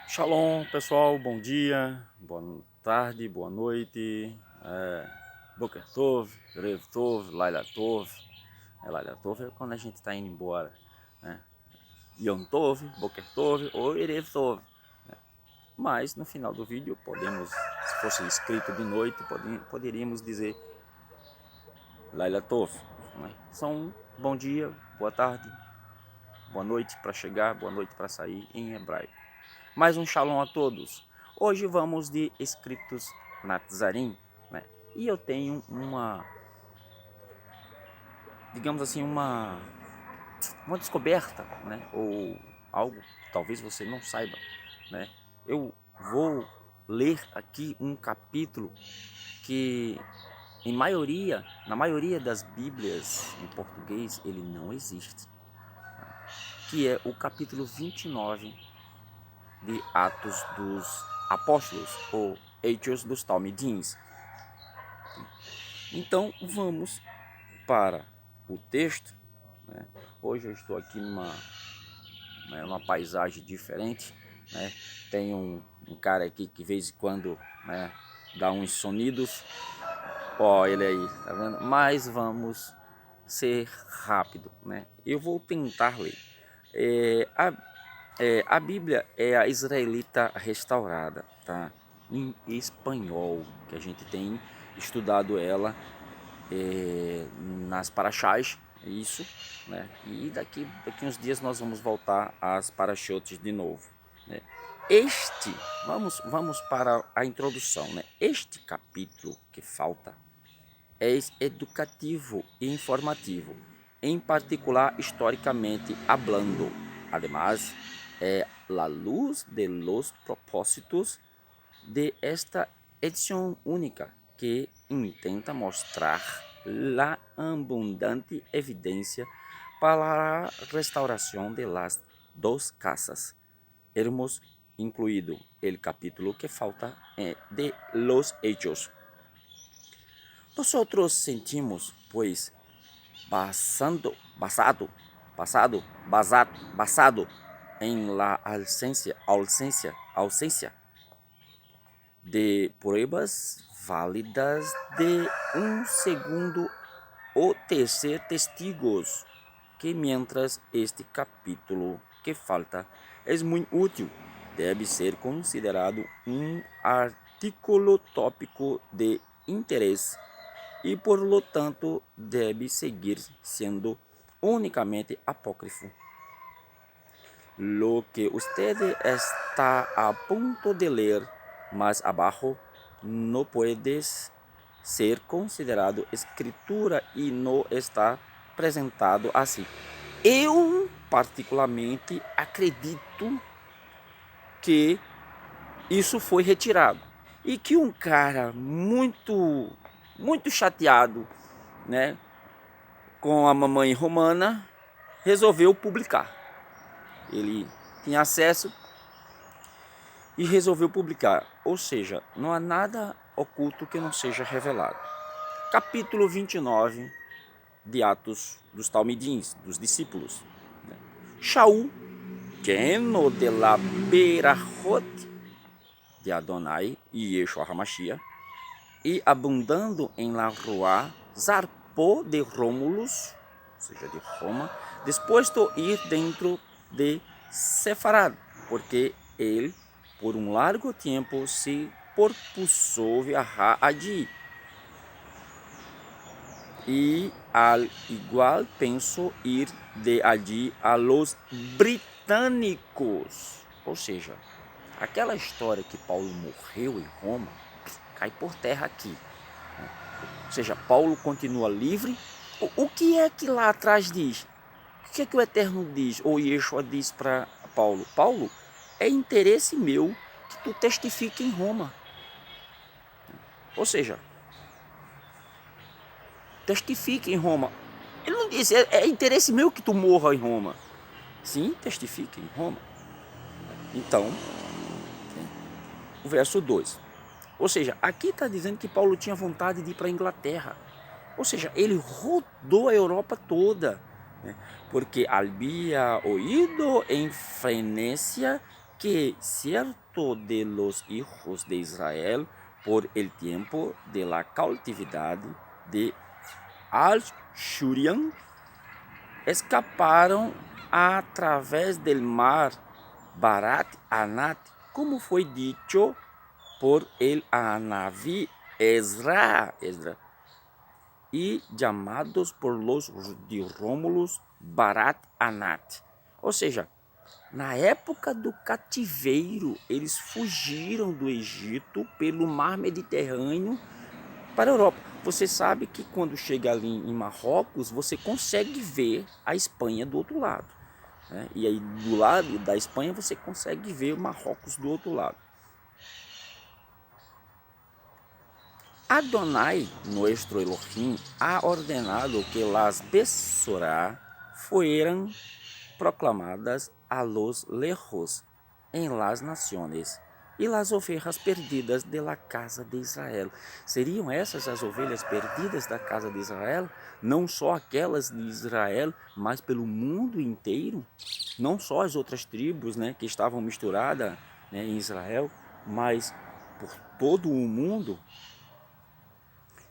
Shalom, pessoal, bom dia, boa tarde, boa noite, Boker Tov, Erev Tov, Laila Tov. Laila Tov é quando a gente está indo embora, né? Yom Tov, Boker Tov ou Erev Tov. Mas no final do vídeo podemos, se fosse escrito de noite, poderíamos dizer Laila Tov, né? São bom dia, boa tarde, boa noite para chegar, boa noite para sair em hebraico. Mais um shalom a todos. Hoje vamos de escritos Natzarim, né? E eu tenho digamos assim, uma descoberta, né? Ou algo que talvez você não saiba, né? Eu vou ler aqui um capítulo que na maioria das Bíblias em português ele não existe, que é o capítulo 29 de Atos dos Apóstolos, ou Hechos dos Talmidins. Então vamos para o texto, né? Hoje eu estou aqui numa paisagem diferente, né? Tem um cara aqui que de vez em quando, né, dá uns sonidos. Ó, ele aí, tá vendo? Mas vamos ser rápido, né? Eu vou tentar ler. A Bíblia é a israelita restaurada, tá? Em espanhol, que a gente tem estudado ela nas paraxás, isso, né? E daqui uns dias nós vamos voltar às paraxotes de novo, né? Vamos para a introdução, né? Este capítulo que falta é educativo e informativo, em particular historicamente hablando. Además, é la luz de los propósitos de esta edición única que intenta mostrar la abundante evidencia para la restauración de las dos casas. Hemos incluído el capítulo que falta de los hechos. Nosotros sentimos, pues, basado en la ausencia de pruebas válidas de un segundo o tercer testigos, que mientras este capítulo que falta es muy útil, debe ser considerado un artículo tópico de interés e por lo tanto debe seguir sendo unicamente apócrifo. Lo que usted está a punto de ler mais abaixo não pode ser considerado escritura e não está apresentado assim. Eu particularmente acredito que isso foi retirado e que um cara muito chateado, né, com a mamãe romana, resolveu publicar. Ele tinha acesso e resolveu publicar, ou seja, não há nada oculto que não seja revelado. Capítulo 29 de Atos dos Talmidins, dos discípulos. Shaul, lleno de la berajot de Adonai e Yeshua HaMashiach, e abundando em la rua, zarpou de Rómulos, ou seja, de Roma, disposto a ir dentro de Sefarad, porque ele, por um largo tempo, se propusou viajar allí. E al igual penso ir de allí a los britânicos. Ou seja, aquela história que Paulo morreu em Roma cai por terra aqui. Ou seja, Paulo continua livre. O que é que lá atrás diz? O que é que o Eterno diz? Ou Yeshua diz para Paulo? Paulo, é interesse meu que tu testifique em Roma. Ou seja, testifique em Roma. Ele não disse, é interesse meu que tu morra em Roma. Sim, testifique em Roma. Então, o verso 2. Ou seja, aqui está dizendo que Paulo tinha vontade de ir para a Inglaterra. Ou seja, ele rodou a Europa toda, né? Porque havia oído em Fenícia que cierto de los hijos de Israel por el tiempo de la cautividad de Ashurian escaparam através del mar Barat Anat, como foi dicho por el Anaví Ezra, e chamados por los de Rômulus Barat Anat. Ou seja, na época do cativeiro, eles fugiram do Egito pelo mar Mediterrâneo para a Europa. Você sabe que quando chega ali em Marrocos, você consegue ver a Espanha do outro lado, né? E aí do lado da Espanha você consegue ver Marrocos do outro lado. Adonai, nuestro Elohim, ha ordenado que las besorá fueran proclamadas a los lejos en las naciones e las ovelhas perdidas de la casa de Israel. Seriam essas as ovelhas perdidas da casa de Israel? Não só aquelas de Israel, mas pelo mundo inteiro? Não só as outras tribos, né, que estavam misturadas, né, em Israel, mas por todo o mundo?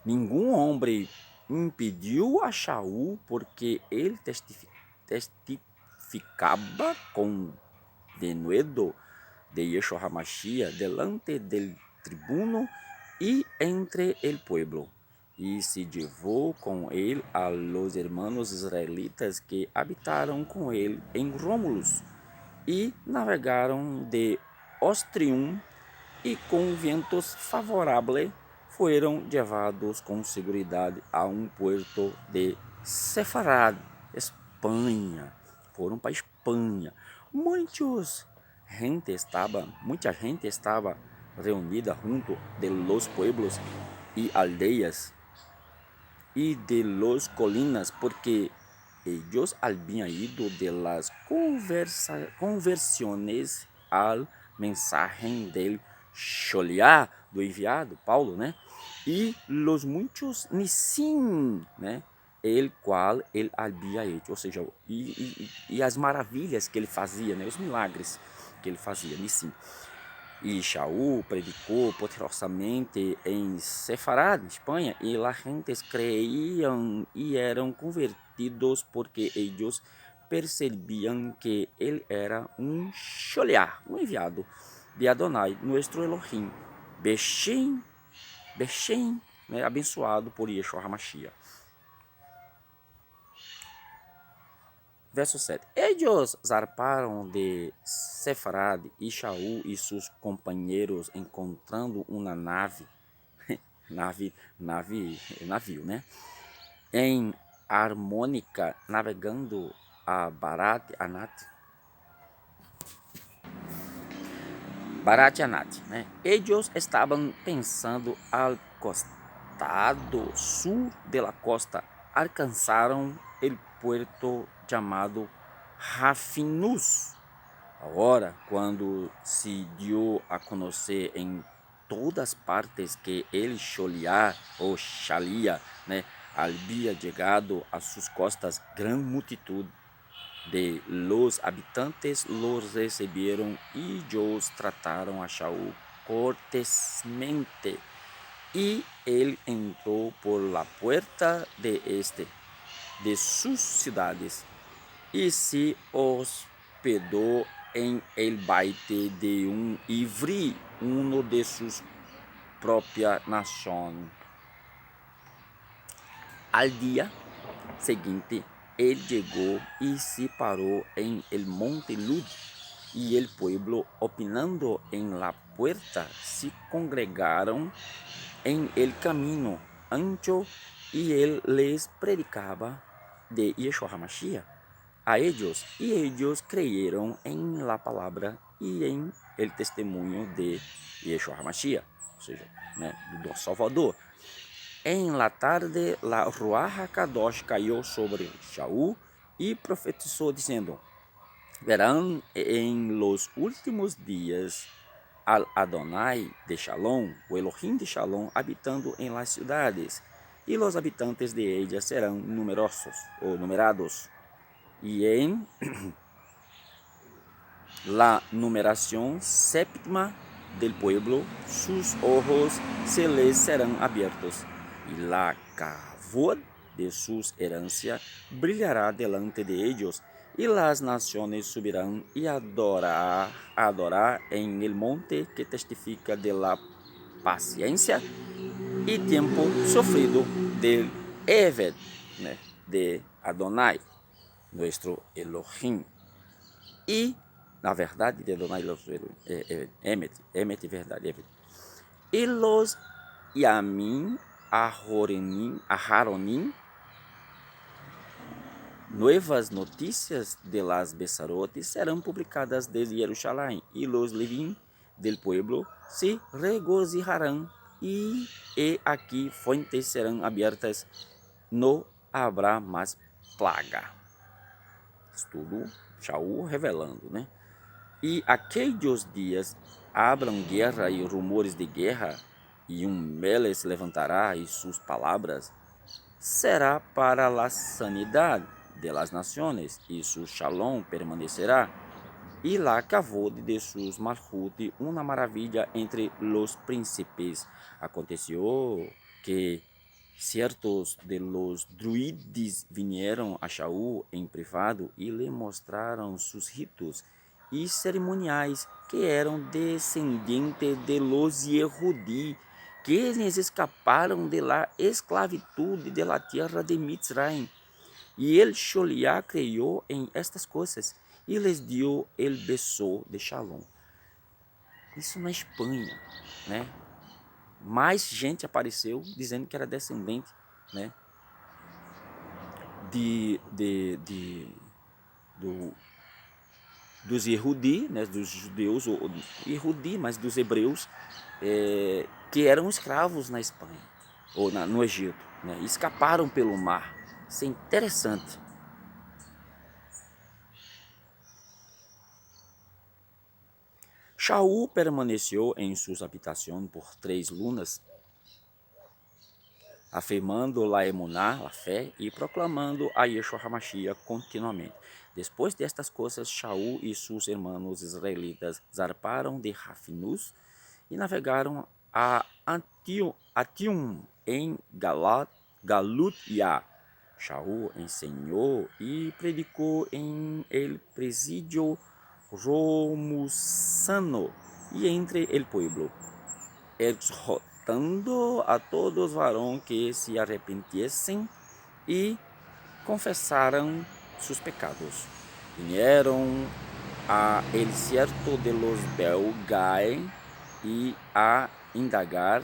Nenhum homem impediu a Shaul, porque ele testificaba com denuedo de Yeshua HaMashiach delante del tribuno y entre el pueblo. Y se llevó con él a los hermanos israelitas que habitaron con él en Rómulos y navegaron de Ostrium y con vientos favorables foram levados com segurança a puerto de Sefarad, Espanha. Foram para Espanha. Muita gente estava reunida junto de los pueblos e aldeias e de los colinas, porque ellos habían ido de las conversiones al mensaje del Sholiá, do enviado, Paulo, né? E los muitos nisim, né? El qual ele havia hecho, ou seja, e as maravilhas que ele fazia, né? Os milagres que ele fazia, nisim. E Shaul predicou poderosamente em Sefarad, Espanha, e lá gentes creiam e eram convertidos porque eles percebiam que ele era um Sholiá, um enviado de Adonai, nuestro Elohim, Beshem, né, abençoado por Yeshua HaMashiach. Verso 7. Ellos zarparam de Sefarad e Shaul e seus companheiros encontrando uma navio, né? Em harmônica, navegando a Barat Anat, né? Ellos estavam pensando al costado sul de la costa, alcançaram el puerto chamado Rafinus. Agora, quando se deu a conhecer em todas partes que ele Sholiá ou Shalia, né, havia chegado a suas costas grande multitud de los habitantes, los receberam e os trataram a Shaul cortesmente. E ele entrou por la puerta de suas cidades e se hospedou em el baite de Ivri, uno de sus própria nação. Al dia seguinte, ele chegou e se parou em el monte Lud, e el pueblo, opinando en la puerta, se congregaram en el camino ancho, e ele les predicaba de Yeshua HaMashiach a ellos, y ellos creyeron en la palabra y en el testemunho de Yeshua HaMashiach, ou seja, né, do Salvador. En la tarde, la Ruach HaKadosh caiu sobre Shaul e profetizou, dizendo: verán en los últimos dias al Adonai de Shalom, o Elohim de Shalom, habitando en las ciudades, y los habitantes de ellas serán numerosos o numerados. E la numeración séptima del pueblo, sus ojos se les serán abiertos, y la cavod de sus herencias brillará delante de ellos, y las naciones subirán y adorar en el monte que testifica de la paciencia y tiempo sufrido del Eved, né, de Adonai, nuestro Elohim. E, na verdade, de Adonai, Emet, verdade, Eved. E los Yamim, Aharonim, nuevas noticias de las Besarotes serão publicadas desde Jerusalém, e los Levim del pueblo se regocijarão, e aqui fontes serão abertas, não haverá mais plaga. Tudo Shaul revelando, né? E aqueles dias abram guerra e rumores de guerra, e Meles se levantará, e suas palavras será para a sanidade de las naciones, e su shalom permanecerá, e la cavod de sus malhut, uma maravilha entre los príncipes. Aconteceu que ciertos de los druides vinieron a Shaul em privado e lhe mostraram sus ritos e cerimoniais, que eram descendentes de los Yehudi, que eles escaparam de la esclavitud de la tierra de Mitzrayim. E ele Sholiá creyó em estas coisas e les dio el beso de Shalom. Isso na Espanha, né? Mais gente apareceu dizendo que era descendente, né, dos Yehudi, né, dos judeus, ou Yehudi, mas dos hebreus, que eram escravos na Espanha, ou no Egito, né, e escaparam pelo mar. Isso é interessante. Shaul permaneceu em suas habitações por 3 lunas, afirmando la emuná, a fé, e proclamando a Yeshua HaMashiach continuamente. Depois destas coisas, Shaul e seus irmãos israelitas zarparam de Rafinus e navegaram a Atium em Galut-Ya. Shaul ensinou e predicou em el presídio romusano e entre el pueblo, exortando a todos varões que se arrependessem e confessaram seus pecados. Vieram a el cierto de los Belgai e a indagar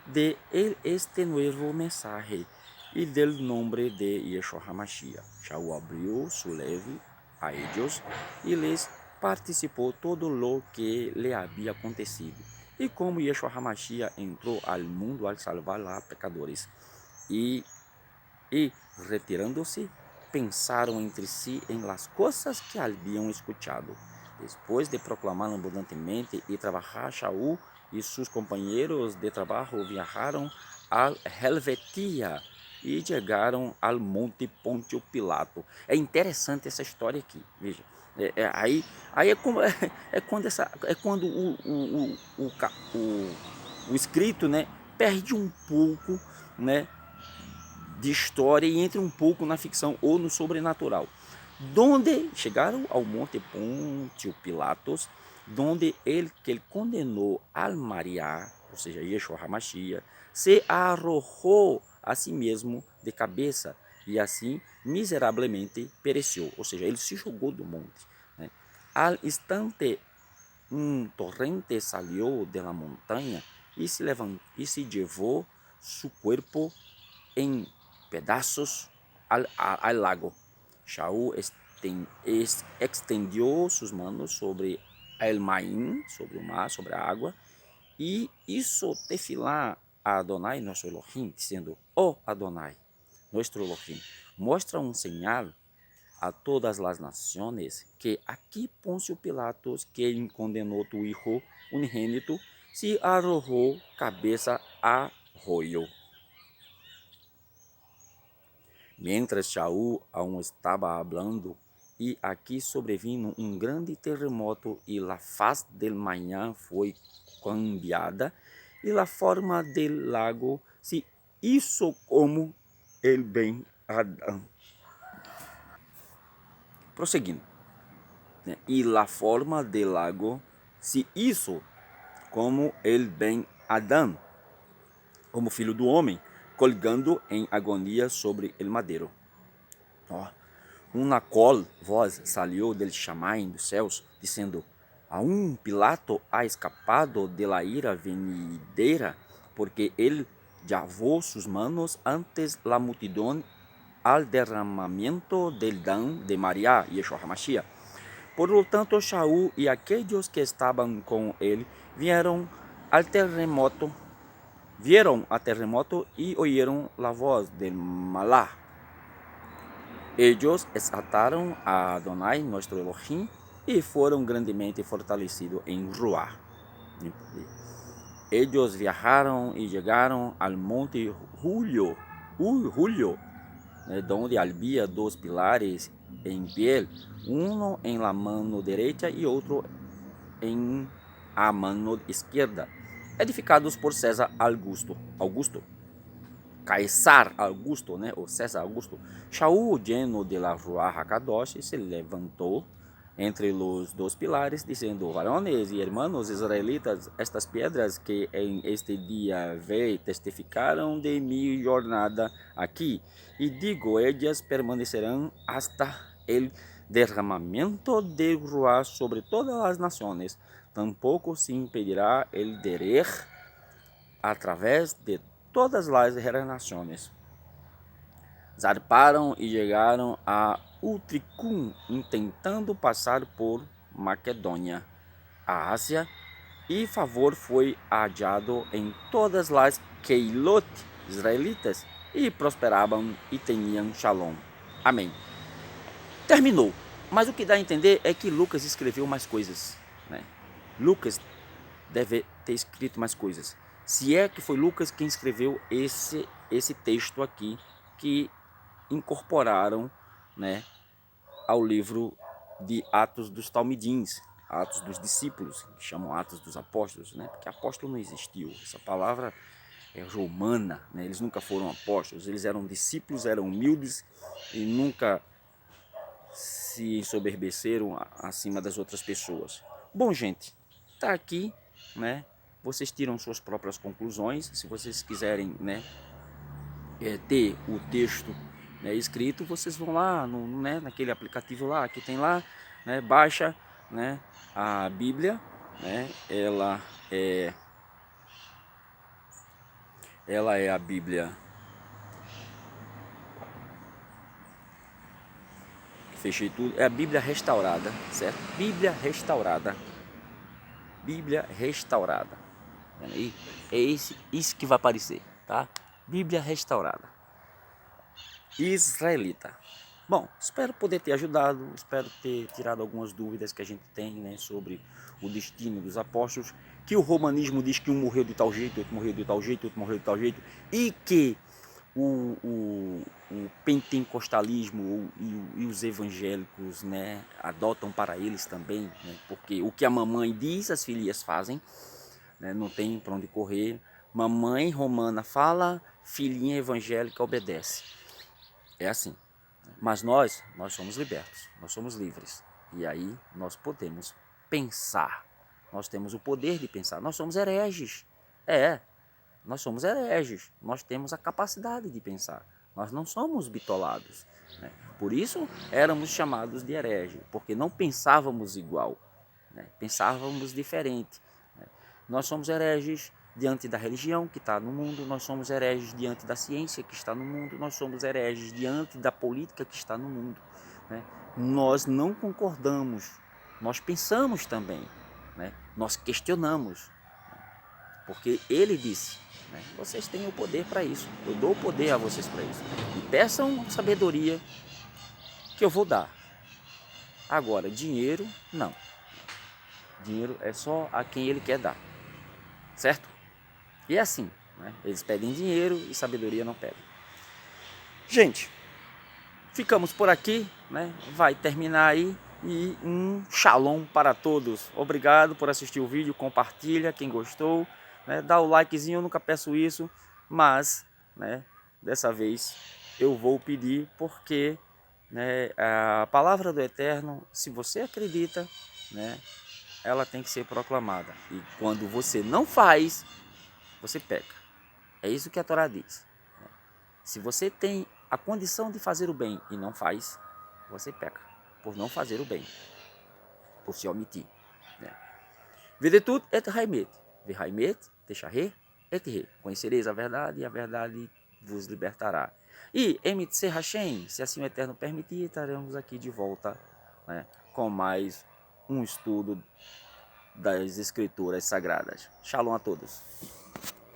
de este nuevo mensaje e del nombre de Yeshua HaMashiach. Shaul abriu su leve a ellos e les participou todo lo que le havia acontecido, e como Yeshua HaMashiach entrou al mundo al salvar a pecadores. E retirando-se, pensaram entre si em las coisas que haviam escuchado. Depois de proclamar abundantemente e trabalhar, Shaul e seus companheiros de trabalho viajaram al Helvetia e chegaram ao Monte Pôncio Pilato. É interessante essa história aqui, veja. Aí quando o escrito, né, perde um pouco, né, de história e entra um pouco na ficção ou no sobrenatural. Donde chegaram ao Monte Pôncio Pilatos, donde que ele condenou al Maria, ou seja, Yeshua HaMashiach, se arrojou a si mesmo de cabeça e assim miseravelmente pereceu, ou seja, ele se jogou do monte, né? Al instante torrente salió de la montanha e se llevou su cuerpo em pedaços al lago. Shaul extendió sus manos sobre el Maim, sobre o mar, sobre a água, e hizo tefilá a Adonai, nosso Elohim, dizendo: ó Adonai, nosso Elohim, mostra um sinal a todas as nações que aqui Pôncio Pilatos, que condenou tu hijo unigênito, se arrojou cabeça a rollo. Mientras Shaul aún estava hablando e aqui sobrevino um grande terremoto e a faz del manhã foi cambiada e a forma del lago se hizo como el bem Adão. Prosseguindo, né? E a forma del lago se hizo como el bem Adão, como filho do homem, colgando em agonia sobre el madeiro. Ó, uma qual voz salió del chamaim dos céus, dizendo: aún Pilato ha escapado de la ira venidera, porque él llavó sus manos antes la multidão al derramamiento del dan de María, Yeshua HaMashiach. Por lo tanto, Shaul y aquellos que estaban con él vieron a terremoto y oyeron la voz del Malá. Ellos exaltaron a Adonai, nuestro Elohim, y fueron grandemente fortalecidos en Ruá. Ellos viajaron y llegaron al monte Julio, donde había dos pilares en pie, uno en la mano derecha y otro en a mano izquierda, edificados por César Augusto. Caesar Augusto, né, ou César Augusto. Shaul, lleno de la Ruach HaKadosh, se levantou entre os dois pilares, dizendo: varones e hermanos israelitas, estas pedras que em este dia veio testificaram de minha jornada aqui, e digo, ellas permanecerão hasta el derramamento de Ruach sobre todas as nações, tampouco se impedirá el derer através de todas as nações. Zarparam e chegaram a Utricum, intentando passar por Macedônia, a Ásia, e favor foi hallado em todas as Keilot israelitas, e prosperavam e tinham shalom. Amém. Terminou. Mas o que dá a entender é que Lucas escreveu mais coisas, né? Lucas deve ter escrito mais coisas. Se é que foi Lucas quem escreveu esse texto aqui, que incorporaram, né, ao livro de Atos dos Talmidins, Atos dos Discípulos, que chamam Atos dos Apóstolos, né, porque apóstolo não existiu. Essa palavra é romana, né, eles nunca foram apóstolos, eles eram discípulos, eram humildes e nunca se ensoberbeceram acima das outras pessoas. Bom, gente, tá aqui, né? Vocês tiram suas próprias conclusões. Se vocês quiserem, né, ter o texto, né, escrito, vocês vão lá né, naquele aplicativo lá que tem lá, né, baixa, né, a Bíblia, né, ela é a Bíblia. Fechei tudo. É a Bíblia restaurada, certo? Bíblia restaurada. Bíblia restaurada. E é isso que vai aparecer, tá? Bíblia restaurada. Israelita. Bom, espero poder ter ajudado, espero ter tirado algumas dúvidas que a gente tem, né, sobre o destino dos apóstolos, que o romanismo diz que um morreu de tal jeito, outro morreu de tal jeito, outro morreu de tal jeito, e que o pentecostalismo e os evangélicos, né, adotam para eles também, né, porque o que a mamãe diz, as filhas fazem, né, não tem para onde correr. Mamãe romana fala, filhinha evangélica obedece. É assim. Mas nós somos libertos, nós somos livres. E aí nós podemos pensar. Nós temos o poder de pensar. Nós somos hereges. Nós somos hereges. Nós temos a capacidade de pensar. Nós não somos bitolados, né? Por isso éramos chamados de herege, porque não pensávamos igual, né? Pensávamos diferente, né? Nós somos hereges diante da religião que está no mundo, nós somos hereges diante da ciência que está no mundo, nós somos hereges diante da política que está no mundo, né? Nós não concordamos, nós pensamos também, né? Nós questionamos, porque ele disse, né, vocês têm o poder para isso, eu dou o poder a vocês para isso, e peçam sabedoria que eu vou dar. Agora, dinheiro, não. Dinheiro é só a quem ele quer dar, certo? E é assim, né? Eles pedem dinheiro e sabedoria não pedem. Gente, ficamos por aqui, né? Vai terminar aí. E um shalom para todos. Obrigado por assistir o vídeo, compartilha quem gostou, né? Dá o likezinho, eu nunca peço isso, mas, né, dessa vez eu vou pedir porque, né, a palavra do Eterno, se você acredita, né, ela tem que ser proclamada. E quando você não faz, você peca. É isso que a Torá diz. Se você tem a condição de fazer o bem e não faz, você peca por não fazer o bem, por se omitir. Né? Vedetut et haimet, vehaimet techaré et re. Conhecereis a verdade e a verdade vos libertará. E emitse Hashem, se assim o Eterno permitir, estaremos aqui de volta, né, com mais um estudo das Escrituras Sagradas. Shalom a todos.